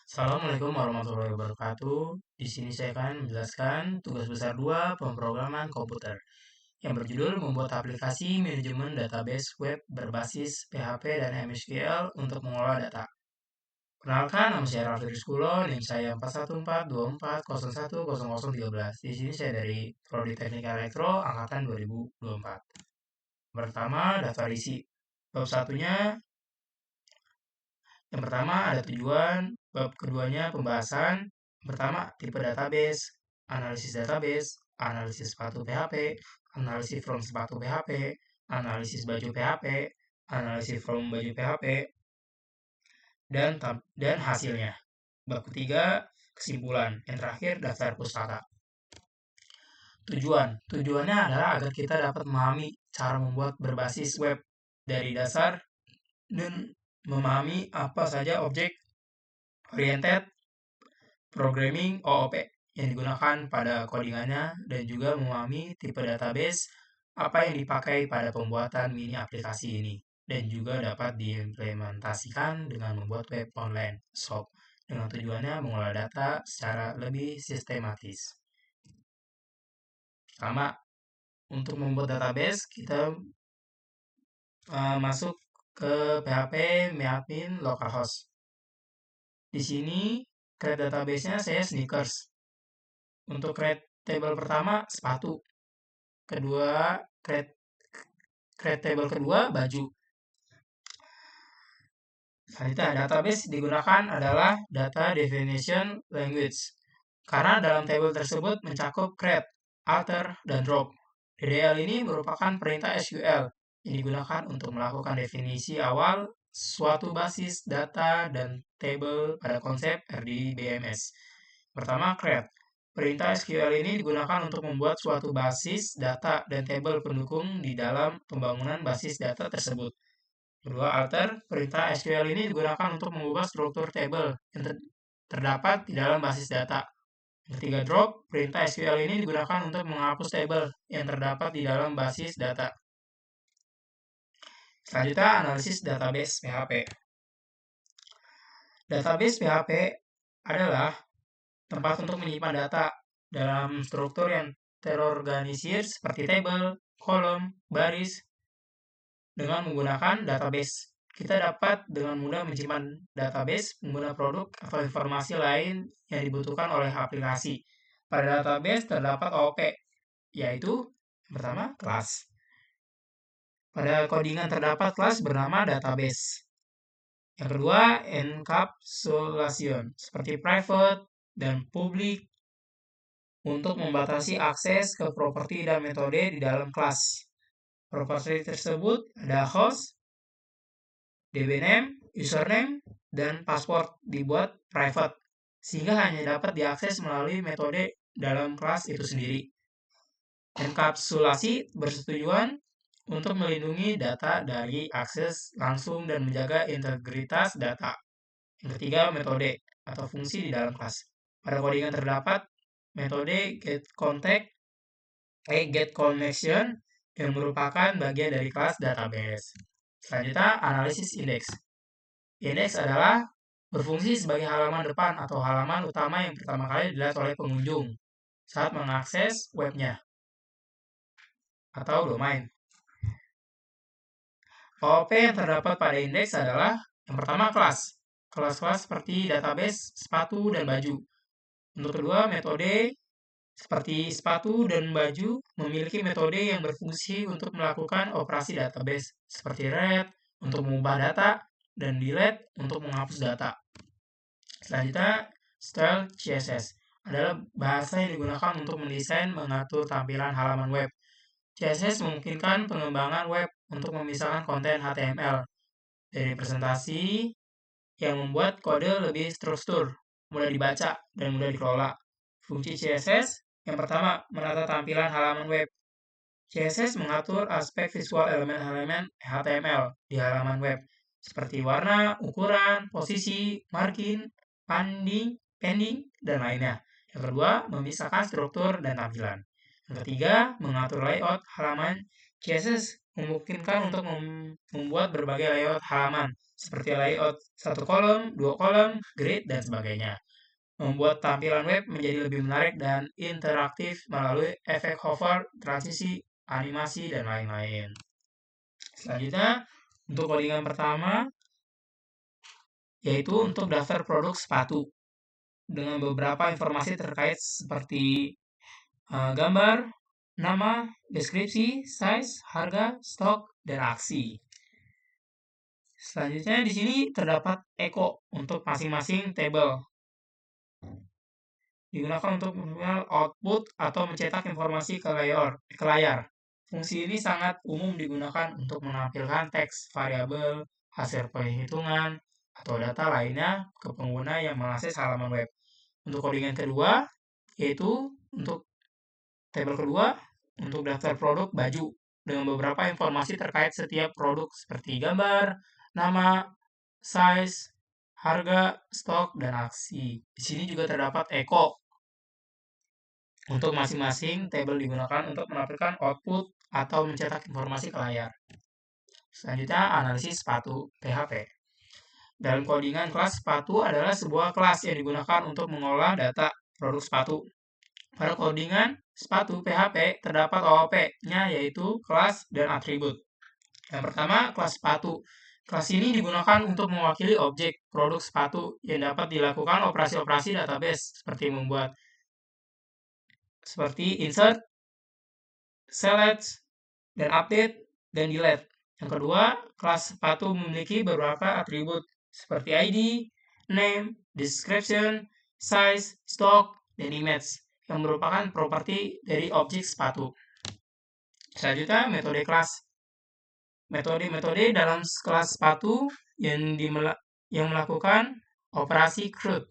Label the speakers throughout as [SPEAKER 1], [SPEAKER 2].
[SPEAKER 1] Assalamualaikum warahmatullahi wabarakatuh. Di sini saya akan menjelaskan tugas besar 2 pemrograman komputer yang berjudul membuat aplikasi manajemen database web berbasis PHP dan MySQL untuk mengelola data. Kenalkan, nama saya Raffi Rizkulo, NIM saya 41424010013. Di sini saya dari Prodi Teknik Elektro angkatan 2024. Pertama, daftar isi. Bab satunya Yang pertama ada tujuan, bab keduanya pembahasan. Pertama, tipe database, analisis sepatu PHP, analisis from sepatu PHP, analisis baju PHP, analisis from baju PHP, dan hasilnya. Bab ketiga, kesimpulan. Yang terakhir, daftar pustaka. Tujuannya adalah agar kita dapat memahami cara membuat berbasis web dari dasar dan memahami apa saja objek oriented programming OOP yang digunakan pada codingannya dan juga memahami tipe database apa yang dipakai pada pembuatan mini aplikasi ini dan juga dapat diimplementasikan dengan membuat web online shop dengan tujuannya mengolah data secara lebih sistematis. Pertama, untuk membuat database kita masuk ke PHP admin localhost. Di sini create database-nya saya sneakers. Untuk create table pertama sepatu, kedua create table kedua baju. Selanjutnya database digunakan adalah data definition language karena dalam table tersebut mencakup create, alter, dan drop. DDL ini merupakan perintah SQL yang digunakan untuk melakukan definisi awal suatu basis data dan table pada konsep RDBMS. Pertama, create. Perintah SQL ini digunakan untuk membuat suatu basis data dan tabel pendukung di dalam pembangunan basis data tersebut. Kedua, alter. Perintah SQL ini digunakan untuk mengubah struktur tabel yang terdapat di dalam basis data. Ketiga, drop. Perintah SQL ini digunakan untuk menghapus tabel yang terdapat di dalam basis data. Selanjutnya, analisis database PHP. Database PHP adalah tempat untuk menyimpan data dalam struktur yang terorganisir seperti tabel, kolom, baris, dengan menggunakan database. Kita dapat dengan mudah menyimpan database pengguna produk atau informasi lain yang dibutuhkan oleh aplikasi. Pada database terdapat OOP, yaitu yang pertama kelas. Pada codingan terdapat kelas bernama database. Yang kedua, encapsulation, seperti private dan public untuk membatasi akses ke properti dan metode di dalam kelas. Properti tersebut ada host, dbname, username, dan password dibuat private, sehingga hanya dapat diakses melalui metode dalam kelas itu sendiri. Enkapsulasi bertujuan untuk melindungi data dari akses langsung dan menjaga integritas data. Yang ketiga, metode atau fungsi di dalam kelas. Pada codingan terdapat metode get connection yang merupakan bagian dari kelas database. Selanjutnya, analisis indeks. Indeks adalah berfungsi sebagai halaman depan atau halaman utama yang pertama kali dilihat oleh pengunjung saat mengakses webnya atau domain. OOP yang terdapat pada indeks adalah yang pertama kelas. Kelas-kelas seperti database, sepatu, dan baju. Untuk kedua, metode seperti sepatu dan baju memiliki metode yang berfungsi untuk melakukan operasi database, seperti read untuk mengubah data dan delete untuk menghapus data. Selanjutnya, style CSS adalah bahasa yang digunakan untuk mendesain mengatur tampilan halaman web. CSS memungkinkan pengembangan web untuk memisahkan konten HTML dari presentasi yang membuat kode lebih terstruktur, mudah dibaca, dan mudah dikelola. Fungsi CSS yang pertama, menata tampilan halaman web. CSS mengatur aspek visual elemen-elemen HTML di halaman web, seperti warna, ukuran, posisi, margin, padding, dan lainnya. Yang kedua, memisahkan struktur dan tampilan. Yang ketiga, mengatur layout halaman CSS memungkinkan untuk membuat berbagai layout halaman, seperti layout satu kolom, dua kolom, grid, dan sebagainya. Membuat tampilan web menjadi lebih menarik dan interaktif melalui efek hover, transisi, animasi, dan lain-lain. Selanjutnya, untuk codingan pertama, yaitu untuk daftar produk sepatu dengan beberapa informasi terkait seperti gambar, nama, deskripsi, size, harga, stok, dan aksi. Selanjutnya di sini terdapat echo untuk masing-masing table. Digunakan untuk mengenal output atau mencetak informasi ke layar. Fungsi ini sangat umum digunakan untuk menampilkan teks, variabel, hasil perhitungan, atau data lainnya ke pengguna yang mengakses halaman web. Untuk codingan kedua, yaitu untuk tabel kedua, untuk daftar produk baju dengan beberapa informasi terkait setiap produk seperti gambar, nama, size, harga, stok, dan aksi. Di sini juga terdapat echo untuk masing-masing tabel digunakan untuk menampilkan output atau mencetak informasi ke layar. Selanjutnya, analisis sepatu PHP. Dalam codingan, kelas sepatu adalah sebuah kelas yang digunakan untuk mengolah data produk sepatu. Pada codingan sepatu PHP terdapat OOP-nya yaitu kelas dan atribut. Yang pertama, kelas sepatu. Kelas ini digunakan untuk mewakili objek produk sepatu yang dapat dilakukan operasi-operasi database seperti insert, select, dan update, dan delete. Yang kedua, kelas sepatu memiliki beberapa atribut seperti ID, name, description, size, stock, dan image yang merupakan properti dari objek sepatu. Selanjutnya, metode kelas. Metode-metode dalam kelas sepatu yang melakukan operasi CRUD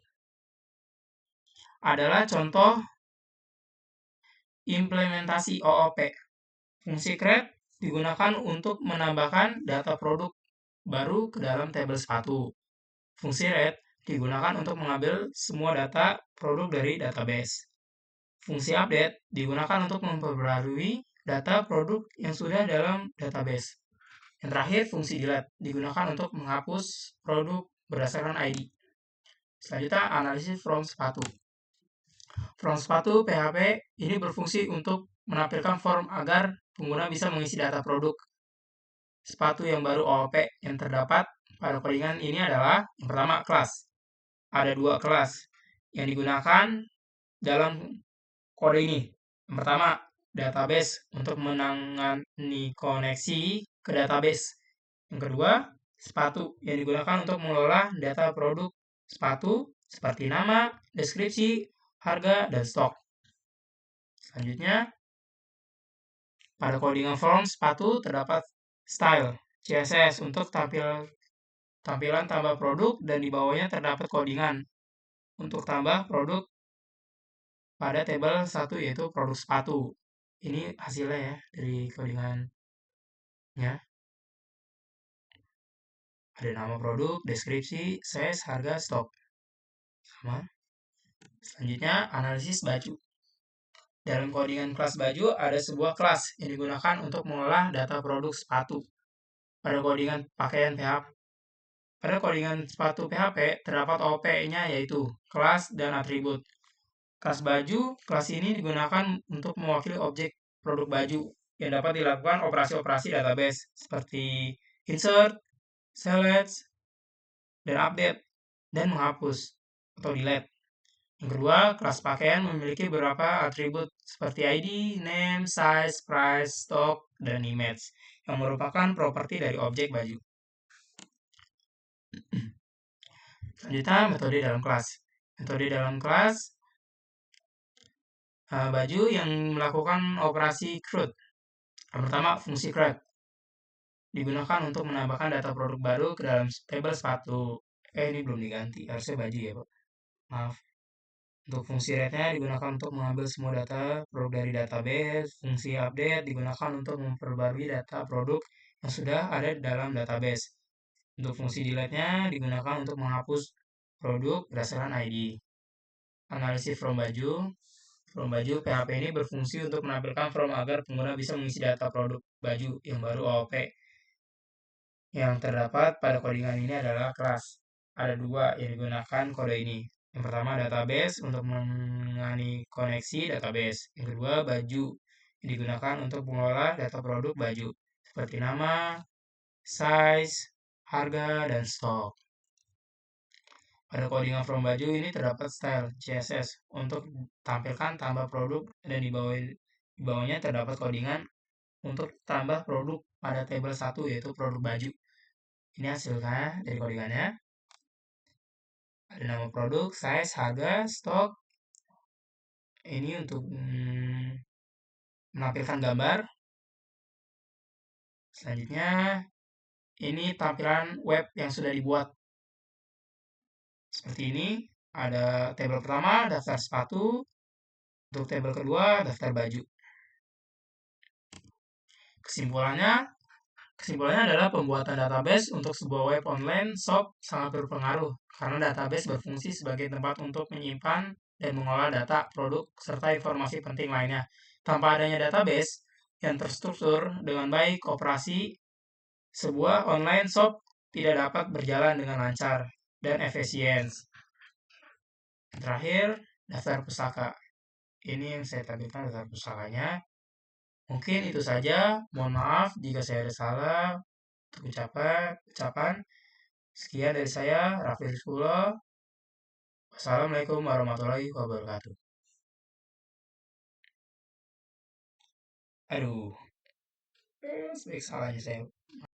[SPEAKER 1] adalah contoh implementasi OOP. Fungsi create digunakan untuk menambahkan data produk baru ke dalam tabel sepatu. Fungsi read digunakan untuk mengambil semua data produk dari database. Fungsi update digunakan untuk memperbarui data produk yang sudah dalam database. Yang terakhir, fungsi delete digunakan untuk menghapus produk berdasarkan ID. Selanjutnya, analisis from sepatu. From sepatu PHP ini berfungsi untuk menampilkan form agar pengguna bisa mengisi data produk sepatu yang baru OOP yang terdapat pada codingan ini adalah yang pertama kelas. Ada dua kelas yang digunakan dalam kode ini. Yang pertama, database untuk menangani koneksi ke database. Yang kedua, sepatu yang digunakan untuk mengelola data produk sepatu seperti nama, deskripsi, harga, dan stok. Selanjutnya, pada codingan form sepatu terdapat style CSS untuk tampilan tambah produk dan di bawahnya terdapat codingan untuk tambah produk pada tabel 1 yaitu produk sepatu. Ini hasilnya ya dari codingannya. Ada nama produk, deskripsi, size, harga, stok. Sama. Selanjutnya, analisis baju. Dalam codingan kelas baju, ada sebuah kelas yang digunakan untuk mengolah data produk sepatu. Pada codingan pakaian PHP, pada codingan sepatu PHP, terdapat OP-nya yaitu kelas dan atribut. Kelas baju, kelas ini digunakan untuk mewakili objek produk baju yang dapat dilakukan operasi-operasi database seperti insert, select, dan update, dan menghapus atau delete. Yang kedua, kelas pakaian memiliki beberapa atribut seperti ID, name, size, price, stock, dan image yang merupakan properti dari objek baju. Selanjutnya, metode dalam kelas. Metode dalam kelas baju yang melakukan operasi CRUD. Yang pertama, fungsi create digunakan untuk menambahkan data produk baru ke dalam tabel sepatu. Ini belum diganti, harusnya baju ya, Pak. Maaf. Untuk fungsi read-nya digunakan untuk mengambil semua data produk dari database. Fungsi update digunakan untuk memperbarui data produk yang sudah ada di dalam database. Untuk fungsi delete-nya digunakan untuk menghapus produk berdasarkan ID. Analisis from baju. From baju, PHP ini berfungsi untuk menampilkan from agar pengguna bisa mengisi data produk baju yang baru OOP. Yang terdapat pada codingan ini adalah kelas. Ada dua yang digunakan kode ini. Yang pertama database untuk menangani koneksi database. Yang kedua baju yang digunakan untuk mengolah data produk baju seperti nama, size, harga, dan stok. Pada codingan from baju ini terdapat style CSS untuk tampilkan tambah produk dan di bawahnya terdapat codingan untuk tambah produk pada tabel 1 yaitu produk baju. Ini hasilnya dari codingannya. Ada nama produk, size, harga, stok. Ini untuk menampilkan gambar. Selanjutnya, ini tampilan web yang sudah dibuat. Seperti ini, ada tabel pertama, daftar sepatu. Untuk tabel kedua, daftar baju. Kesimpulannya, Kesimpulannya adalah pembuatan database untuk sebuah web online shop sangat berpengaruh karena database berfungsi sebagai tempat untuk menyimpan dan mengolah data, produk, serta informasi penting lainnya. Tanpa adanya database yang terstruktur dengan baik, operasi sebuah online shop tidak dapat berjalan dengan lancar dan efisien. Terakhir, daftar pustaka. Ini yang saya tampilkan daftar pustakanya. Mungkin itu saja. Mohon maaf jika saya ada salah untuk ucapan. Sekian dari saya, Raffi Rizkullah. Wassalamualaikum warahmatullahi wabarakatuh. Aduh, sebaik salahnya saya